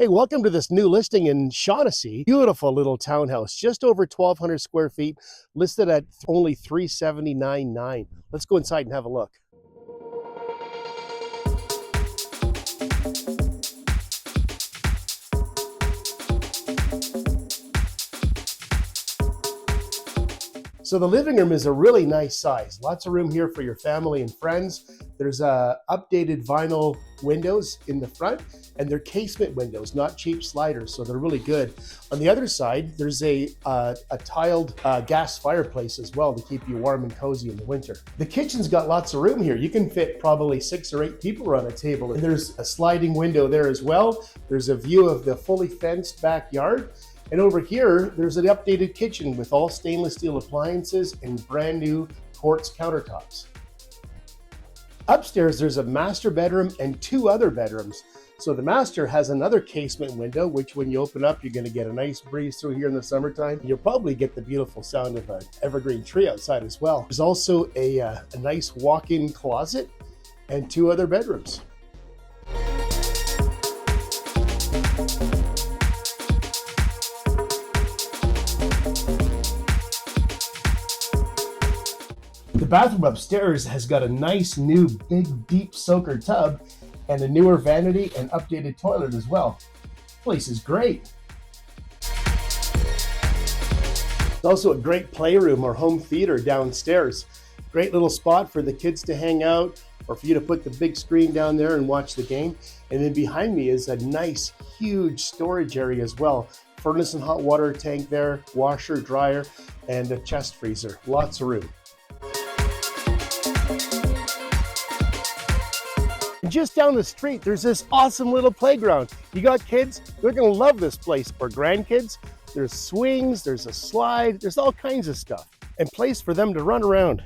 Hey, welcome to this new listing in Shawnessy. Beautiful little townhouse, just over 1,200 square feet, listed at only $379,900. Let's go inside and have a look. So the living room is a really nice size. Lots of room here for your family and friends. There's updated vinyl windows in the front, and they're casement windows, not cheap sliders, so they're really good. On the other side, there's a tiled gas fireplace as well to keep you warm and cozy in the winter. The kitchen's got lots of room here. You can fit probably 6 or 8 people around a table. And there's a sliding window there as well. There's a view of the fully fenced backyard. And over here, there's an updated kitchen with all stainless steel appliances and brand new quartz countertops. Upstairs, there's a master bedroom and 2 other bedrooms. So the master has another casement window, which when you open up, you're going to get a nice breeze through here in the summertime. You'll probably get the beautiful sound of an evergreen tree outside as well. There's also a nice walk-in closet and 2 other bedrooms. The bathroom upstairs has got a nice new big deep soaker tub and a newer vanity and updated toilet as well. This place is great. It's also a great playroom or home theater downstairs. Great little spot for the kids to hang out or for you to put the big screen down there and watch the game. And then behind me is a nice huge storage area as well. Furnace and hot water tank there, washer, dryer, and a chest freezer. Lots of room. Just down the street, there's this awesome little playground. You got kids, they're gonna love this place. Or grandkids, there's swings, there's a slide, there's all kinds of stuff. And place for them to run around.